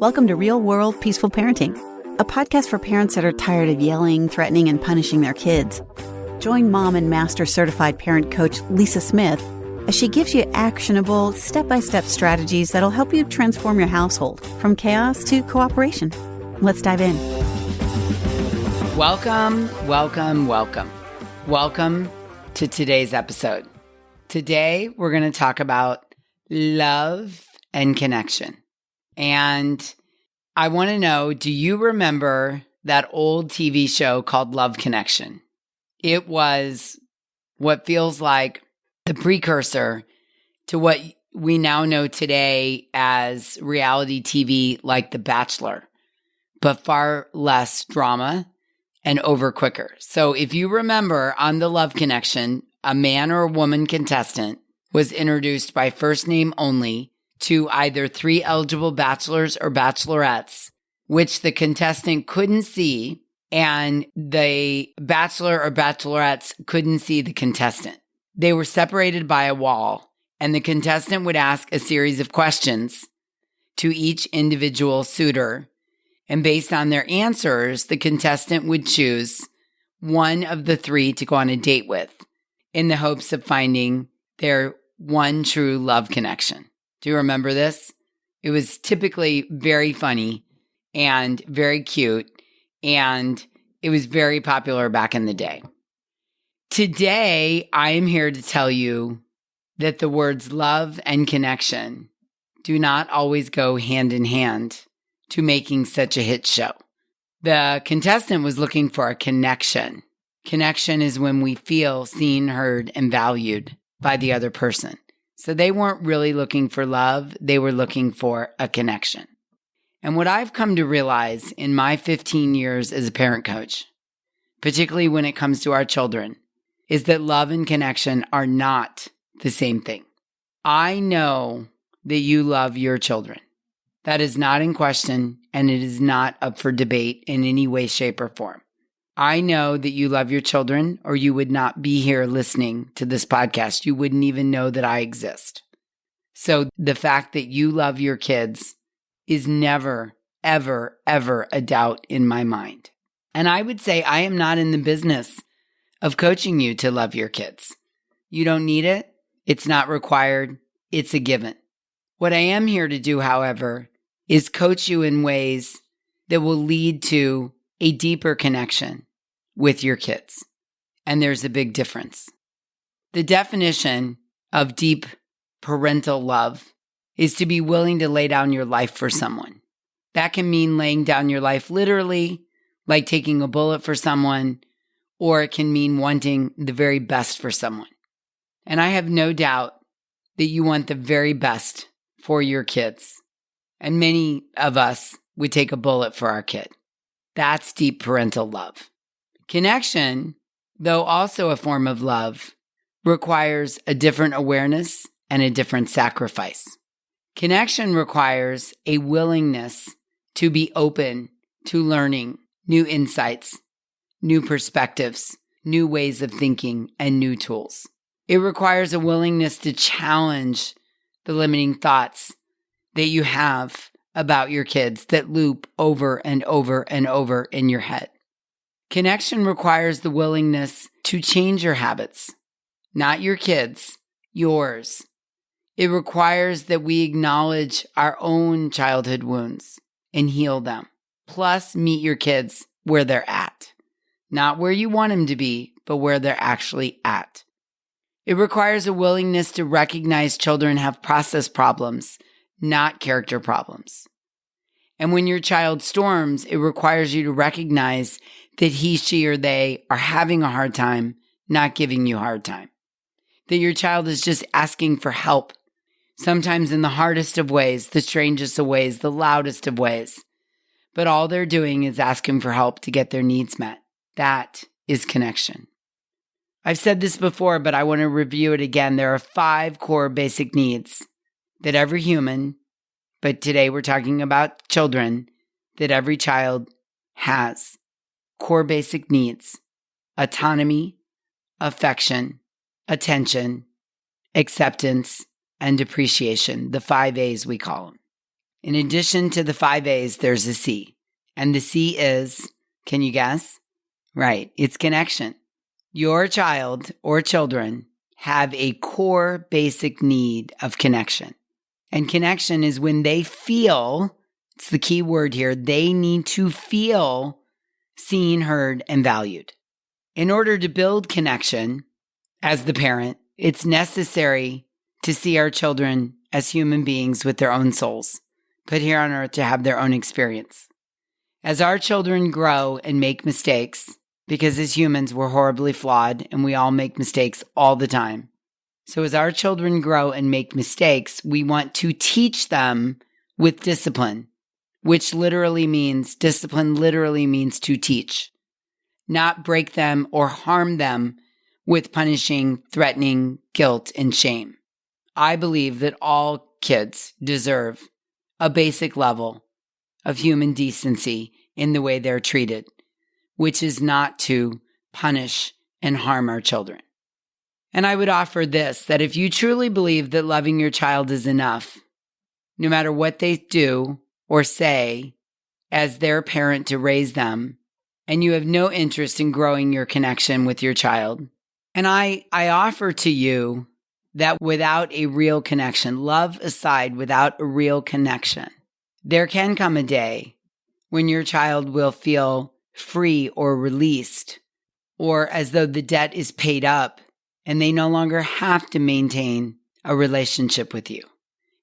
Welcome to Real World Peaceful Parenting, a podcast for parents that are tired of yelling, threatening, and punishing their kids. Join mom and master certified parent coach Lisa Smith as she gives you actionable, step-by-step strategies that'll help you transform your household from chaos to cooperation. Let's dive in. Welcome to today's episode. Today, we're going to talk about love and connection. And I want to know, do you remember that old TV show called Love Connection? It was what feels like the precursor to what we now know today as reality TV like The Bachelor, but far less drama and over quicker. So if you remember on the Love Connection, a man or a woman contestant was introduced by first name only to either three eligible bachelors or bachelorettes, which the contestant couldn't see, and the bachelor or bachelorettes couldn't see the contestant. They were separated by a wall, and the contestant would ask a series of questions to each individual suitor, and based on their answers, the contestant would choose one of the three to go on a date with in the hopes of finding their one true love connection. Do you remember this? It was typically very funny and very cute, and it was very popular back in the day. Today, I am here to tell you that the words love and connection do not always go hand in hand to making such a hit show. The contestant was looking for a connection. Connection is when we feel seen, heard, and valued by the other person. So they weren't really looking for love. They were looking for a connection. And what I've come to realize in my 15 years as a parent coach, particularly when it comes to our children, is that love and connection are not the same thing. I know that you love your children. That is not in question, and it is not up for debate in any way, shape, or form. I know that you love your children, or you would not be here listening to this podcast. You wouldn't even know that I exist. So the fact that you love your kids is never, ever, ever a doubt in my mind. And I would say I am not in the business of coaching you to love your kids. You don't need it. It's not required. It's a given. What I am here to do, however, is coach you in ways that will lead to a deeper connection with your kids. And there's a big difference. The definition of deep parental love is to be willing to lay down your life for someone. That can mean laying down your life literally, like taking a bullet for someone, or it can mean wanting the very best for someone. And I have no doubt that you want the very best for your kids. And many of us would take a bullet for our kid. That's deep parental love. Connection, though also a form of love, requires a different awareness and a different sacrifice. Connection requires a willingness to be open to learning new insights, new perspectives, new ways of thinking, and new tools. It requires a willingness to challenge the limiting thoughts that you have about your kids that loop over and over and over in your head. Connection requires the willingness to change your habits, not your kids, yours. It requires that we acknowledge our own childhood wounds and heal them, plus meet your kids where they're at. Not where you want them to be, but where they're actually at. It requires a willingness to recognize children have process problems, not character problems. And when your child storms, it requires you to recognize that he, she, or they are having a hard time, not giving you a hard time. That your child is just asking for help, sometimes in the hardest of ways, the strangest of ways, the loudest of ways. But all they're doing is asking for help to get their needs met. That is connection. I've said this before, but I want to review it again. There are 5 core basic needs that every human, but today we're talking about children, that every child has. Core basic needs: autonomy, affection, attention, acceptance, and appreciation, the 5 A's we call them. In addition to the 5 A's, there's a C. And the C is, can you guess? Right, it's connection. Your child or children have a core basic need of connection. And connection is when they feel, it's the key word here, they need to feel seen, heard, and valued. In order to build connection as the parent, it's necessary to see our children as human beings with their own souls, put here on earth to have their own experience. As our children grow and make mistakes, because as humans, we're horribly flawed and we all make mistakes all the time. So as our children grow and make mistakes, we want to teach them with discipline, which discipline literally means to teach, not break them or harm them with punishing, threatening, guilt, and shame. I believe that all kids deserve a basic level of human decency in the way they're treated, which is not to punish and harm our children. And I would offer this, that if you truly believe that loving your child is enough, no matter what they do or say as their parent to raise them, and you have no interest in growing your connection with your child, and I offer to you that without a real connection, love aside, without a real connection, there can come a day when your child will feel free or released, or as though the debt is paid up and they no longer have to maintain a relationship with you.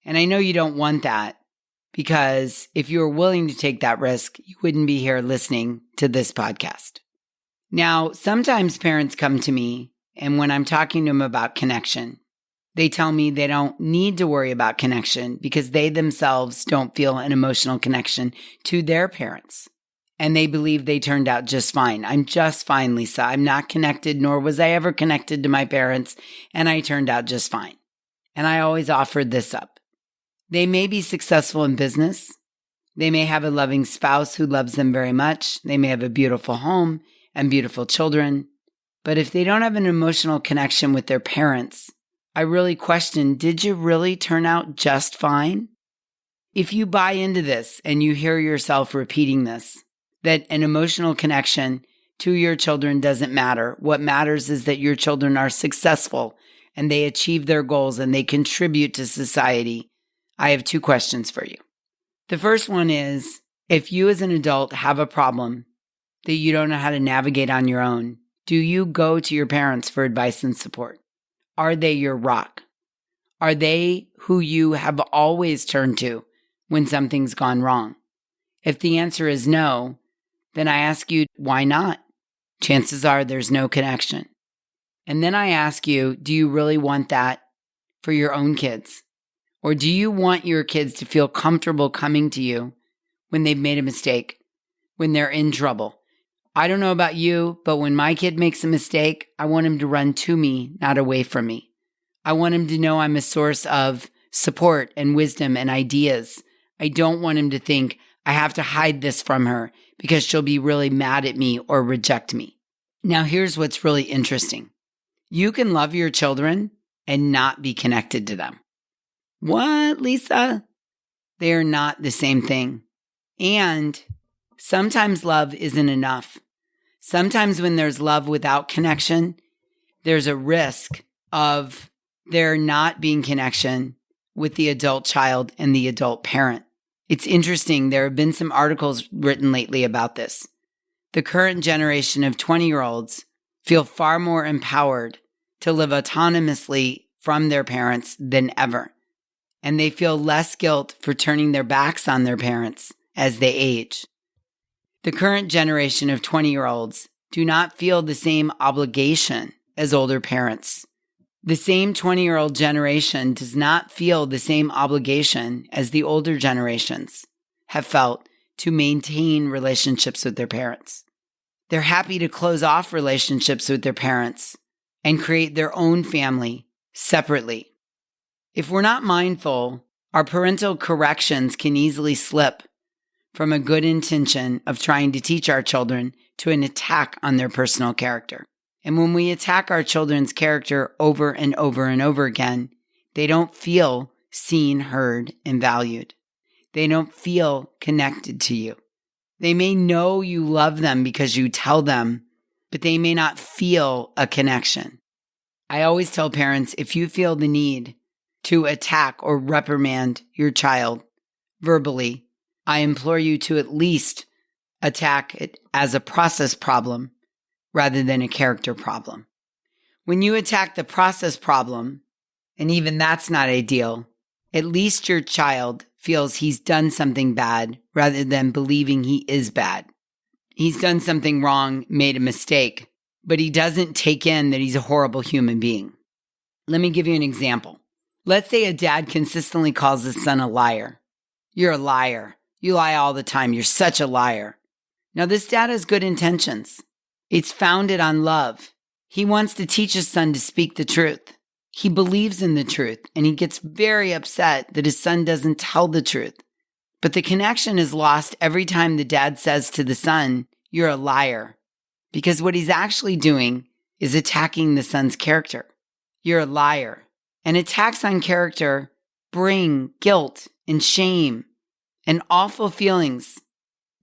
And I know you don't want that, because if you were willing to take that risk, you wouldn't be here listening to this podcast. Now, sometimes parents come to me, and when I'm talking to them about connection, they tell me they don't need to worry about connection because they themselves don't feel an emotional connection to their parents. And they believe they turned out just fine. I'm just fine, Lisa. I'm not connected, nor was I ever connected to my parents, and I turned out just fine. And I always offered this up. They may be successful in business. They may have a loving spouse who loves them very much. They may have a beautiful home and beautiful children. But if they don't have an emotional connection with their parents, I really question, did you really turn out just fine? If you buy into this and you hear yourself repeating this, that an emotional connection to your children doesn't matter. What matters is that your children are successful and they achieve their goals and they contribute to society. I have 2 questions for you. The first one is, if you as an adult have a problem that you don't know how to navigate on your own, do you go to your parents for advice and support? Are they your rock? Are they who you have always turned to when something's gone wrong? If the answer is no, then I ask you, why not? Chances are there's no connection. And then I ask you, do you really want that for your own kids? Or do you want your kids to feel comfortable coming to you when they've made a mistake, when they're in trouble? I don't know about you, but when my kid makes a mistake, I want him to run to me, not away from me. I want him to know I'm a source of support and wisdom and ideas. I don't want him to think I have to hide this from her because she'll be really mad at me or reject me. Now, here's what's really interesting. You can love your children and not be connected to them. What, Lisa? They are not the same thing. And sometimes love isn't enough. Sometimes when there's love without connection, there's a risk of there not being connection with the adult child and the adult parent. It's interesting. There have been some articles written lately about this. The current generation of 20-year-olds feel far more empowered to live autonomously from their parents than ever. And they feel less guilt for turning their backs on their parents as they age. The current generation of 20-year-olds do not feel the same obligation as older parents. The same 20-year-old generation does not feel the same obligation as the older generations have felt to maintain relationships with their parents. They're happy to close off relationships with their parents and create their own family separately. If we're not mindful, our parental corrections can easily slip from a good intention of trying to teach our children to an attack on their personal character. And when we attack our children's character over and over and over again, they don't feel seen, heard, and valued. they don't feel connected to you. They may know you love them because you tell them, but they may not feel a connection. I always tell parents, if you feel the need to attack or reprimand your child verbally, I implore you to at least attack it as a process problem rather than a character problem. When you attack the process problem, and even that's not ideal, at least your child feels he's done something bad rather than believing he is bad. He's done something wrong, made a mistake, but he doesn't take in that he's a horrible human being. Let me give you an example. Let's say a dad consistently calls his son a liar. You're a liar. You lie all the time. You're such a liar. Now, this dad has good intentions. It's founded on love. He wants to teach his son to speak the truth. He believes in the truth, and he gets very upset that his son doesn't tell the truth. But the connection is lost every time the dad says to the son, "You're a liar," because what he's actually doing is attacking the son's character. You're a liar. And attacks on character bring guilt and shame and awful feelings.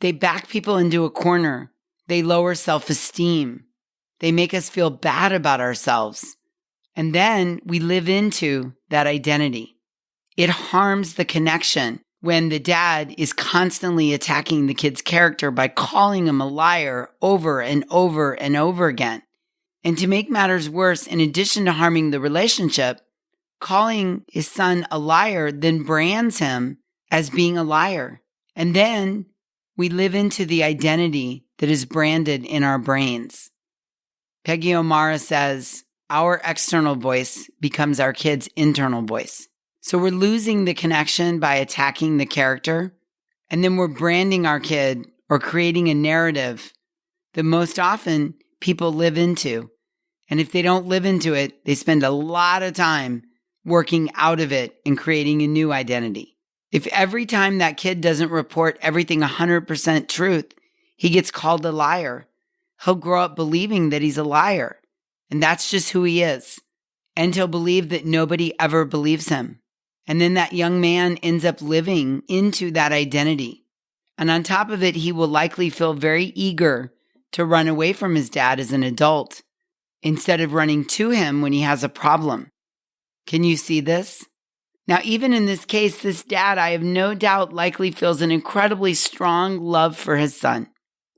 They back people into a corner. They lower self-esteem. They make us feel bad about ourselves. And then we live into that identity. It harms the connection when the dad is constantly attacking the kid's character by calling him a liar over and over and over again. And to make matters worse, in addition to harming the relationship, calling his son a liar then brands him as being a liar. And then we live into the identity that is branded in our brains. Peggy O'Mara says, our external voice becomes our kid's internal voice. So we're losing the connection by attacking the character, and then we're branding our kid or creating a narrative that most often people live into. And if they don't live into it, they spend a lot of time working out of it and creating a new identity. If every time that kid doesn't report everything 100% truth, he gets called a liar, he'll grow up believing that he's a liar. And that's just who he is. And he'll believe that nobody ever believes him. And then that young man ends up living into that identity. And on top of it, he will likely feel very eager to run away from his dad as an adult instead of running to him when he has a problem. Can you see this? Now, even in this case, this dad, I have no doubt, likely feels an incredibly strong love for his son.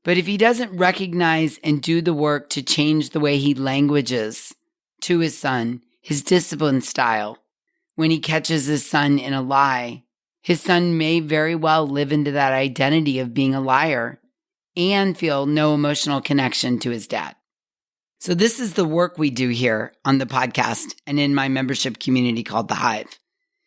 But if he doesn't recognize and do the work to change the way he languages to his son, his discipline style, when he catches his son in a lie, his son may very well live into that identity of being a liar and feel no emotional connection to his dad. So this is the work we do here on the podcast and in my membership community called The Hive.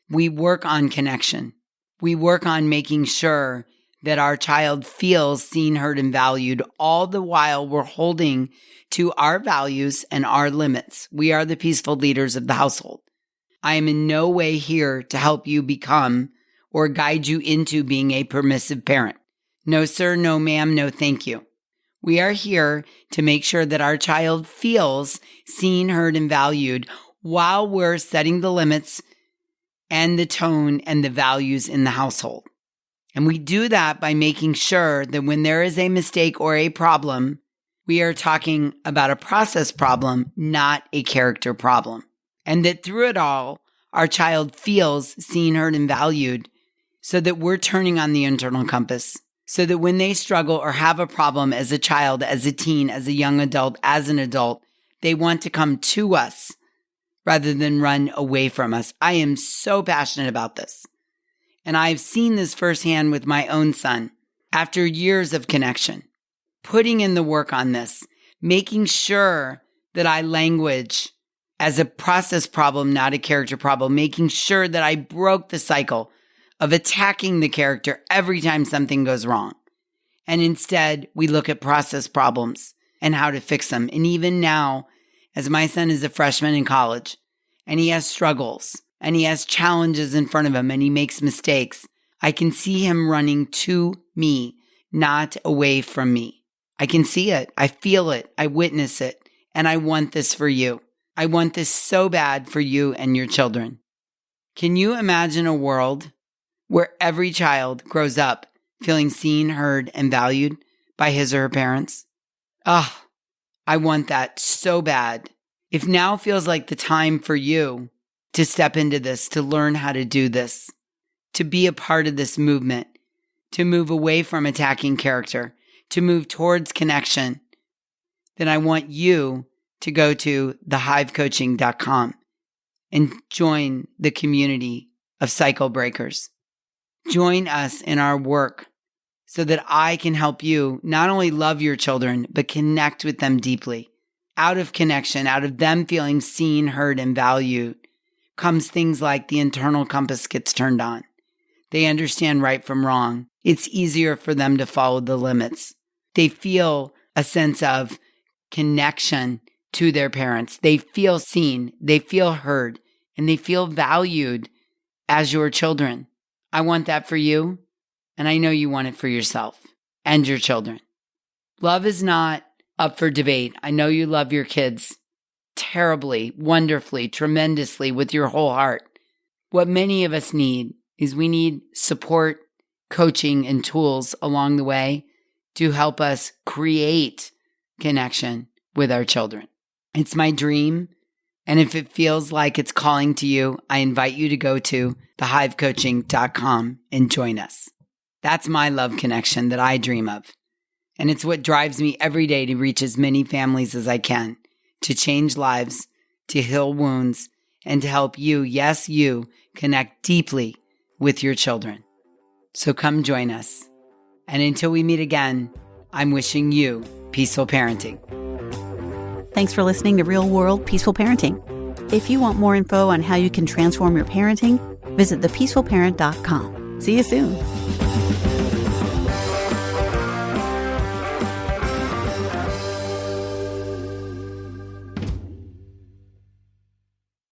We work on connection. We work on making sure that our child feels seen, heard, and valued, all the while we're holding to our values and our limits. We are the peaceful leaders of the household. I am in no way here to help you become or guide you into being a permissive parent. No, sir, no, ma'am, no, thank you. We are here to make sure that our child feels seen, heard, and valued while we're setting the limits and the tone and the values in the household. And we do that by making sure that when there is a mistake or a problem, we are talking about a process problem, not a character problem. And that through it all, our child feels seen, heard, and valued so that we're turning on the internal compass. So that when they struggle or have a problem as a child, as a teen, as a young adult, as an adult, they want to come to us rather than run away from us. I am so passionate about this. And I've seen this firsthand with my own son after years of connection, putting in the work on this, making sure that I language as a process problem, not a character problem, making sure that I broke the cycle of attacking the character every time something goes wrong. And instead, we look at process problems and how to fix them. And even now, as my son is a freshman in college, and he has struggles, and he has challenges in front of him, and he makes mistakes, I can see him running to me, not away from me. I can see it. I feel it. I witness it. And I want this for you. I want this so bad for you and your children. Can you imagine a world where every child grows up feeling seen, heard, and valued by his or her parents? Ah, I want that so bad. If now feels like the time for you to step into this, to learn how to do this, to be a part of this movement, to move away from attacking character, to move towards connection, then I want you to go to thehivecoaching.com and join the community of cycle breakers. Join us in our work so that I can help you not only love your children, but connect with them deeply. Out of connection, out of them feeling seen, heard, and valued, comes things like the internal compass gets turned on. They understand right from wrong. It's easier for them to follow the limits. They feel a sense of connection to their parents. They feel seen, they feel heard, and they feel valued as your children. I want that for you, and I know you want it for yourself and your children. Love is not up for debate. I know you love your kids terribly, wonderfully, tremendously with your whole heart. What many of us need is we need support, coaching, and tools along the way to help us create connection with our children. It's my dream. And if it feels like it's calling to you, I invite you to go to thehivecoaching.com and join us. That's my love connection that I dream of. And it's what drives me every day to reach as many families as I can, to change lives, to heal wounds, and to help you, yes, you, connect deeply with your children. So come join us. And until we meet again, I'm wishing you peaceful parenting. Thanks for listening to Real World Peaceful Parenting. If you want more info on how you can transform your parenting, visit thepeacefulparent.com. See you soon.